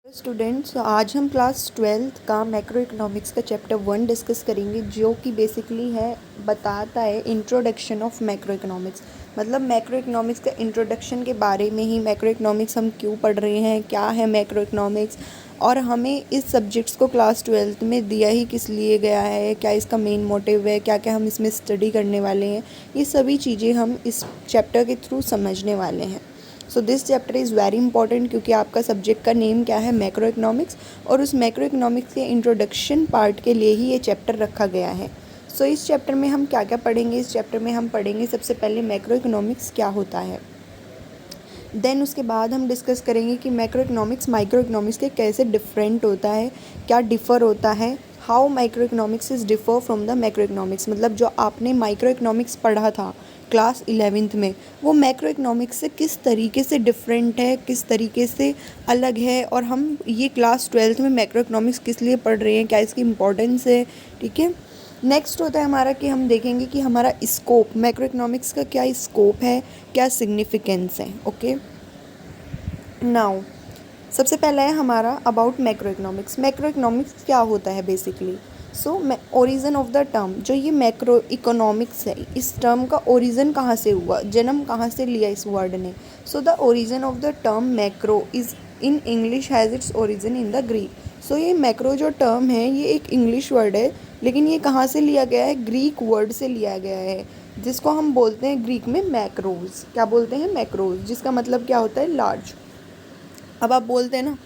Students, आज हम class 12th का मैक्रो इकोनॉमिक्स का चैप्टर 1 डिस्कस करेंगे, जो कि बेसिकली बताता है इंट्रोडक्शन ऑफ मैक्रो इकोनॉमिक्स। मतलब मैक्रो इकोनॉमिक्स का इंट्रोडक्शन के बारे में ही, मैक्रो इकोनॉमिक्स हम क्यों पढ़ रहे हैं, क्या है मैक्रो इकोनॉमिक्स, और हमें इस सब्जेक्ट्स को क्लास 12th में दिया ही किस लिए गया है, क्या इसका मेन मोटिव है, क्या क्या हम इसमें स्टडी करने वाले हैं। ये सभी चीज़ें हम इस चैप्टर के थ्रू समझने वाले हैं। So this chapter is very important, क्योंकि आपका सब्जेक्ट का नेम क्या है, मैक्रो इकोनॉमिक्स, और उस मैक्रो इकोनॉमिक्स के इंट्रोडक्शन पार्ट के लिए ही ये चैप्टर रखा गया है। सो इस चैप्टर में हम क्या क्या पढ़ेंगे, इस चैप्टर में हम पढ़ेंगे सबसे पहले मैक्रो इकोनॉमिक्स क्या होता है। देन उसके बाद हम डिस्कस करेंगे कि मैक्रो इकोनॉमिक्स माइक्रो इकोनॉमिक्स के कैसे डिफरेंट होता है, क्या डिफ़र होता है, how micro economics is differ from the macro economics. मतलब जो आपने माइक्रो इकोनॉमिक्स पढ़ा था क्लास 11th में, वो मैक्रो इकोनॉमिक्स से किस तरीके से डिफरेंट है, किस तरीके से अलग है, और हम ये क्लास 12th में मैक्रो इकोनॉमिक्स किस लिए पढ़ रहे हैं, क्या इसकी इम्पोर्टेंस है। ठीक है, नेक्स्ट होता है हमारा कि हम देखेंगे कि हमारा स्कोप, मैक्रो इकोनॉमिक्स का क्या स्कोप है, क्या सिग्निफिकेंस है। ओके, नाउ सबसे पहला है हमारा about macro economics. Macro economics क्या होता है basically. Origin of the term, जो ये मैक्रो इकोनॉमिक्स है, इस टर्म का ओरिजिन कहाँ से हुआ, जन्म कहाँ से लिया इस वर्ड ने। So the origin of the term macro is in English has its origin in the Greek. सो ये मैक्रो जो टर्म है, ये एक इंग्लिश वर्ड है, लेकिन ये कहाँ से लिया गया है, ग्रीक वर्ड से लिया गया है, जिसको हम बोलते हैं ग्रीक में मैक्रोज। क्या बोलते हैं, मैक्रोज, जिसका मतलब क्या होता है, लार्ज। अब आप बोलते हैं ना,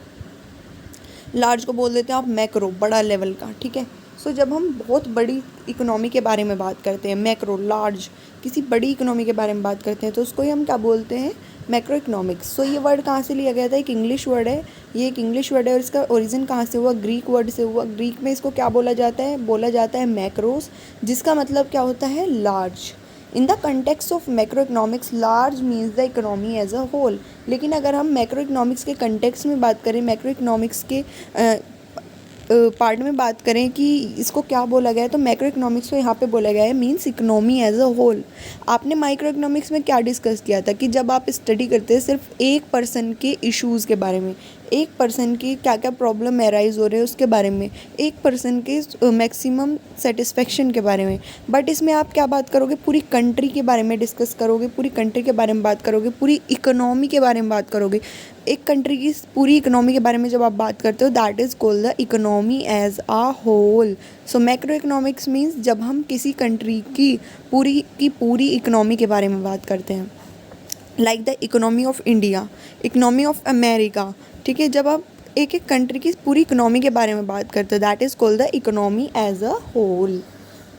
लार्ज को बोल देते हैं आप मैक्रो, बड़ा लेवल का। ठीक है, सो जब हम बहुत बड़ी इकोनॉमी के बारे में बात करते हैं, मैक्रो, लार्ज, किसी बड़ी इकोनॉमी के बारे में बात करते हैं, तो उसको ही हम क्या बोलते हैं, मैक्रो इकोनॉमिक्स। सो ये वर्ड कहाँ से लिया गया था, एक इंग्लिश वर्ड है, ये एक इंग्लिश वर्ड है, और इसका ओरिजिन कहाँ से हुआ, ग्रीक वर्ड से हुआ। ग्रीक में इसको क्या बोला जाता है मैक्रोस, जिसका मतलब क्या होता है, large. In the context of macro economics, large means the economy as a whole. लेकिन अगर हम मैक्रो इकोनॉमिक्स के कंटेक्स में बात करें, मैक्रो इकोनॉमिक्स के पार्ट में बात करें कि इसको क्या बोला गया है, तो मैक्रो इकोनॉमिक्स को यहाँ पे बोला गया है means economy as a whole. आपने माइक्रो इकोनॉमिक्स में क्या डिस्कस किया था कि जब आप स्टडी करते हैं सिर्फ एक पर्सन के इश्यूज़ के बारे में, एक पर्सन की क्या क्या प्रॉब्लम एराइज हो रहे हैं उसके बारे में, एक पर्सन के मैक्सिमम सेटिस्फेक्शन के बारे में। बट इसमें आप क्या बात करोगे, पूरी कंट्री के बारे में डिस्कस करोगे, पूरी कंट्री के बारे में बात करोगे, पूरी इकोनॉमी के बारे में बात करोगे। एक कंट्री की पूरी इकोनॉमी के बारे में जब आप बात करते हो, that is called the economy as a whole. So macro economics means जब हम किसी कंट्री की पूरी इकोनॉमी के बारे में बात करते हैं, like the economy of India, economy of America. ठीक है, जब आप एक एक कंट्री की पूरी इकोनॉमी के बारे में बात करते हो, that is called the economy as a whole.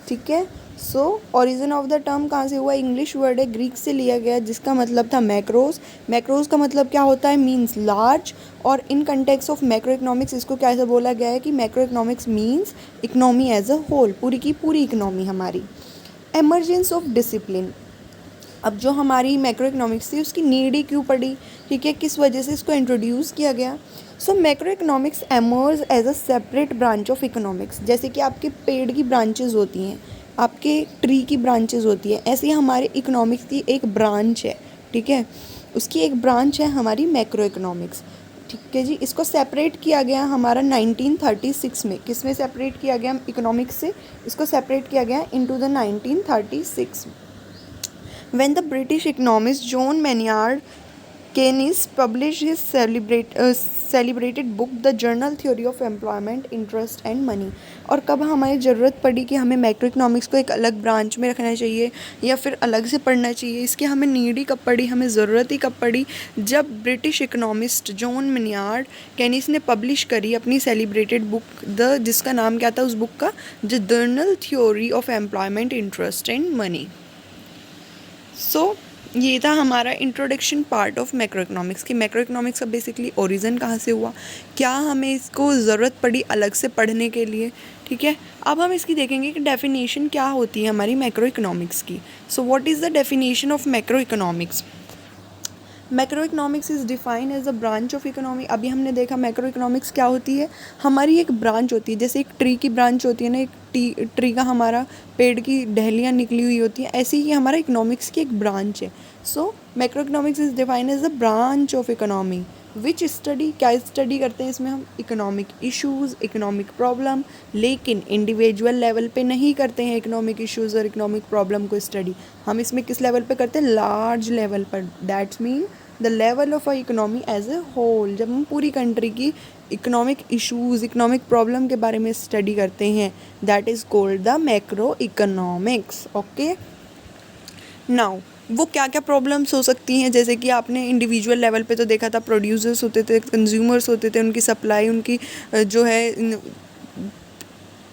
ठीक है, so origin of the term कहाँ से हुआ, इंग्लिश वर्ड है, ग्रीक से लिया गया, जिसका मतलब था मैक्रोज। मैक्रोज का मतलब क्या होता है, मीन्स लार्ज। और in context of macro economics इसको कैसे बोला गया है कि macro economics means economy as a whole, पूरी की पूरी इकोनॉमी हमारी। एमरजेंस ऑफ डिसिप्लिन, अब जो हमारी मैक्रो इकोनॉमिक्स थी उसकी नीड ही क्यों पड़ी, ठीक है, किस वजह से इसको इंट्रोड्यूस किया गया। So macro economics emerge as a separate branch of economics. जैसे कि आपके पेड़ की ब्रांचेज होती हैं, आपके ट्री की ब्रांचेज होती हैं, ऐसे ही हमारे इकोनॉमिक्स की एक ब्रांच है। ठीक है, उसकी एक ब्रांच है हमारी मैक्रो इकोनॉमिक्स। ठीक है जी, इसको सेपरेट किया गया हमारा 1936 में। किस में सेपरेट किया गया इकोनॉमिक्स से, इसको सेपरेट किया गया into the 1936। When the British economist John Maynard Keynes published his celebrated book The General Theory of Employment, Interest and Money। और कब हमारी ज़रूरत पड़ी कि हमें मैक्रो इकोनॉमिक्स को एक अलग ब्रांच में रखना चाहिए या फिर अलग से पढ़ना चाहिए, इसकी हमें नीड ही कब पड़ी, हमें ज़रूरत ही कब पड़ी, जब ब्रिटिश इकोनॉमिस्ट जॉन मेनियार्ड केनिस ने पब्लिश करी अपनी सेलिब्रेटेड बुक जिसका नाम क्या था उस बुक का, the general theory of employment, interest and money. So ये था हमारा introduction part of macro economics की मैक्रो इकोनॉमिक्स का बेसिकली ओरिजिन कहाँ से हुआ, क्या हमें इसको ज़रूरत पड़ी अलग से पढ़ने के लिए। ठीक है, अब हम इसकी देखेंगे कि डेफिनेशन क्या होती है हमारी मैक्रो इकोनॉमिक्स की। So what is the definition of macro economics. Macro economics is define as a branch of economy. अभी हमने देखा मैक्रो इकोनॉमिक्स क्या होती है, हमारी एक ब्रांच होती है, जैसे एक ट्री की ब्रांच होती है ना, एक ट्री का हमारा पेड़ की टहनियाँ निकली हुई होती हैं, ऐसे ही हमारा इकोनॉमिक्स की एक ब्रांच है। So macro economics is define as a branch of economy. Which study, क्या स्टडी करते हैं इसमें हम? इकोनॉमिक इश्यूज़, इकोनॉमिक प्रॉब्लम, लेकिन इंडिविजुअल लेवल पे नहीं करते हैं इकोनॉमिक इश्यूज़ और इकोनॉमिक प्रॉब्लम को स्टडी। हम इसमें किस लेवल पे करते हैं? लार्ज लेवल पर। That's mean the level of a economy as a whole. जब हम पूरी कंट्री की इकोनॉमिक इश्यूज़, इकोनॉमिक प्रॉब्लम के बारे में स्टडी करते हैं, that is called the macro economics. Okay, now वो क्या क्या प्रॉब्लम्स हो सकती हैं? जैसे कि आपने इंडिविजुअल लेवल पे तो देखा था, प्रोड्यूसर्स होते थे, कंज्यूमर्स होते थे, उनकी सप्लाई, उनकी जो है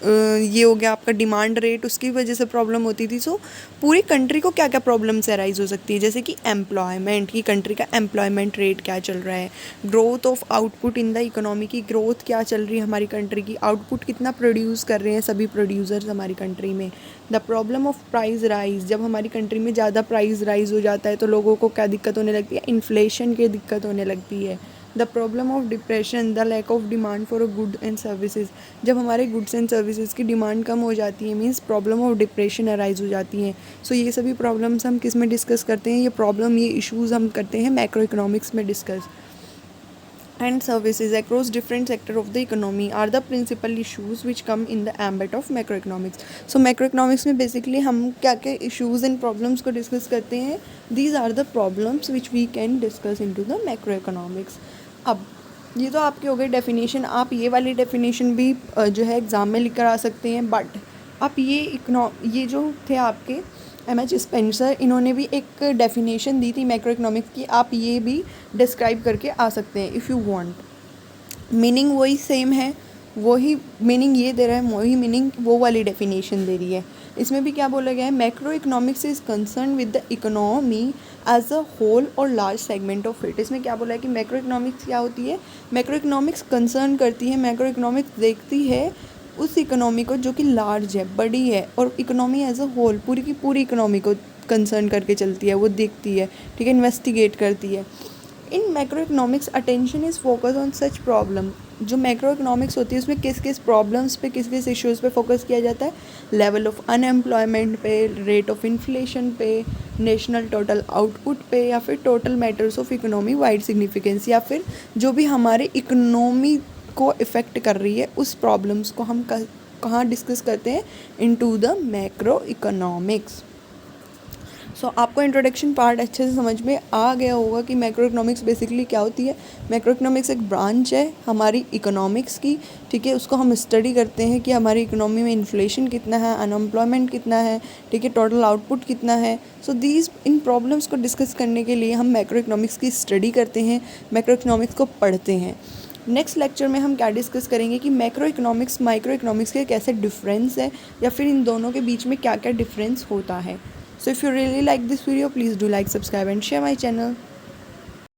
ये हो गया आपका डिमांड रेट, उसकी वजह से प्रॉब्लम होती थी। सो पूरी कंट्री को क्या क्या प्रॉब्लम्स अराइज हो सकती है? जैसे कि एम्प्लॉयमेंट, की कंट्री का एम्प्लॉयमेंट रेट क्या चल रहा है, growth of output in the economy, की ग्रोथ क्या चल रही है हमारी कंट्री की, आउटपुट कितना प्रोड्यूस कर रहे हैं सभी प्रोड्यूसर्स हमारी कंट्री में। The problem of price rise, जब हमारी कंट्री में ज़्यादा प्राइस राइज हो जाता है तो लोगों को क्या दिक्कत होने लगती है? इन्फ्लेशन की दिक्कत होने लगती है। The problem of depression, the lack of demand for a good and services, जब हमारे गुड्स एंड सर्विसेज की डिमांड कम हो जाती है, means problem of depression arise हो जाती हैं। सो ये सभी प्रॉब्लम्स हम किस में डिस्कस करते हैं? ये प्रॉब्लम, ये इश्यूज़ हम करते हैं मैक्रो इकोनॉमिक्स में discuss. and services across different sector of the economy are the principal issues which come in the ambit of macroeconomics. So macroeconomics में basically हम क्या क्या issues and problems को discuss करते हैं? These are the problems which we can discuss into the macroeconomics. अब ये तो आपकी हो गई डेफिनेशन। आप ये वाली डेफिनेशन भी जो है एग्ज़ाम में लिख कर आ सकते हैं, बट आप ये जो थे आपके एम.एच. स्पेंसर, इन्होंने भी एक डेफिनेशन दी थी मैक्रो इकोनॉमिक्स की, आप ये भी डिस्क्राइब करके आ सकते हैं इफ़ यू वांट। मीनिंग वही सेम है, वही मीनिंग ये दे रहा है, वही मीनिंग वो वाली डेफिनेशन दे रही है। इसमें भी क्या बोला गया है? Macro economics is concern with the economy as a whole और लार्ज सेगमेंट ऑफ इट। इसमें क्या बोला है कि मैक्रो इकोनॉमिक्स क्या होती है? मैक्रो इकोनॉमिक्स कंसर्न करती है, मैक्रो इकोनॉमिक्स देखती है उस इकोनॉमी को जो कि लार्ज है, बड़ी है, और इकोनॉमी एज अ होल, पूरी की पूरी इकोनॉमी को कंसर्न करके चलती है, वो देखती है, ठीक है, इन्वेस्टिगेट करती है। इन macro economics attention is focus on such problem. जो मैक्रो इकोनॉमिक्स होती है उसमें किस किस प्रॉब्लम्स पे, किस किस इश्यूज़ पे फोकस किया जाता है? लेवल ऑफ अनएम्प्लॉयमेंट पे, रेट ऑफ इन्फ्लेशन पे, नेशनल टोटल आउटपुट पे, या फिर total matters of economy wide significance, या फिर जो भी हमारे इकोनॉमी को इफ़ेक्ट कर रही है उस प्रॉब्लम्स को हम कहाँ डिस्कस करते हैं? Into the macro economics. So आपको इंट्रोडक्शन पार्ट अच्छे से समझ में आ गया होगा कि मैक्रो इकोनॉमिक्स बेसिकली क्या होती है। मैक्रो इकोनॉमिक्स एक ब्रांच है हमारी इकोनॉमिक्स की, ठीक है, उसको हम स्टडी करते हैं कि हमारी इकोनॉमी में इन्फ्लेशन कितना है, अनएम्प्लॉयमेंट कितना है, ठीक है, टोटल आउटपुट कितना है। सो इन प्रॉब्लम्स को डिस्कस करने के लिए हम मैक्रो इकोनॉमिक्स की स्टडी करते हैं, मैक्रो इकोनॉमिक्स को पढ़ते हैं। नेक्स्ट लेक्चर में हम क्या डिस्कस करेंगे कि मैक्रो इकोनॉमिक्स माइक्रो इकोनॉमिक्स के कैसे डिफरेंस है, या फिर इन दोनों के बीच में क्या क्या डिफरेंस होता है। So if you really like this video, please do like, subscribe and share my channel.